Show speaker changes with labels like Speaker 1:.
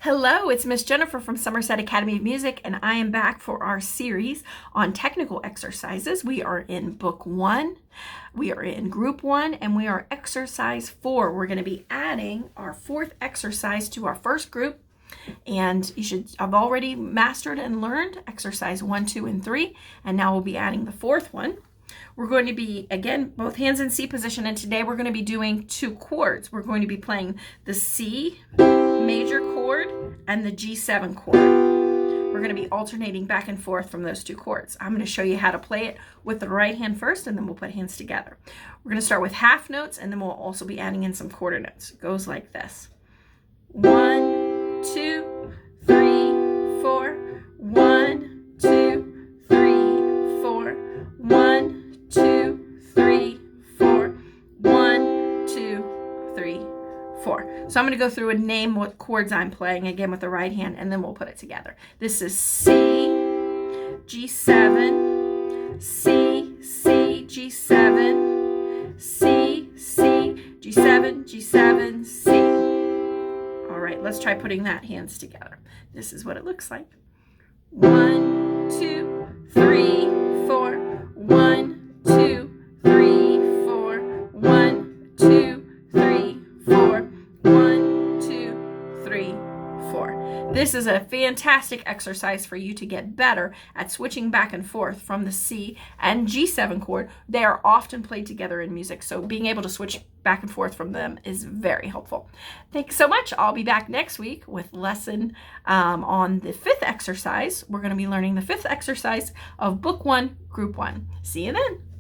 Speaker 1: Hello, it's Miss Jenifer from Somerset Academy of Music, and I am back for our series on technical exercises. We are in Book 1, we are in Group 1, and we are Exercise 4. We're going to be adding our fourth exercise to our first group, and you should have already mastered and learned Exercise 1, 2, and 3, and now we'll be adding the fourth one. We're going to be, again, both hands in C position, and today we're going to be doing two chords. We're going to be playing the C major chord and the G7 chord. We're going to be alternating back and forth from those two chords. I'm going to show you how to play it with the right hand first, and then we'll put hands together. We're going to start with half notes, and then we'll also be adding in some quarter notes. It goes like this. 1, 2, 3, 4. 1, 2, 3, 4. 1, 2, 3, 4. 1, 2, 3, 4. So I'm going to go through and name what chords I'm playing again with the right hand, and then we'll put it together. This is C, G7, C, C, G7, C, C, G7, G7, C. All right, let's try putting that hands together. This is what it looks like. 1, 2, 3, 4. 1, 2, 3, 4. 1, 2, 3, 4. 1, 2, 3, 4. This is a fantastic exercise for you to get better at switching back and forth from the C and G7 chord. They are often played together in music, so being able to switch back and forth from them is very helpful. Thanks so much. I'll be back next week with lesson on the fifth exercise. We're going to be learning the fifth exercise of Book 1, Group 1. See you then.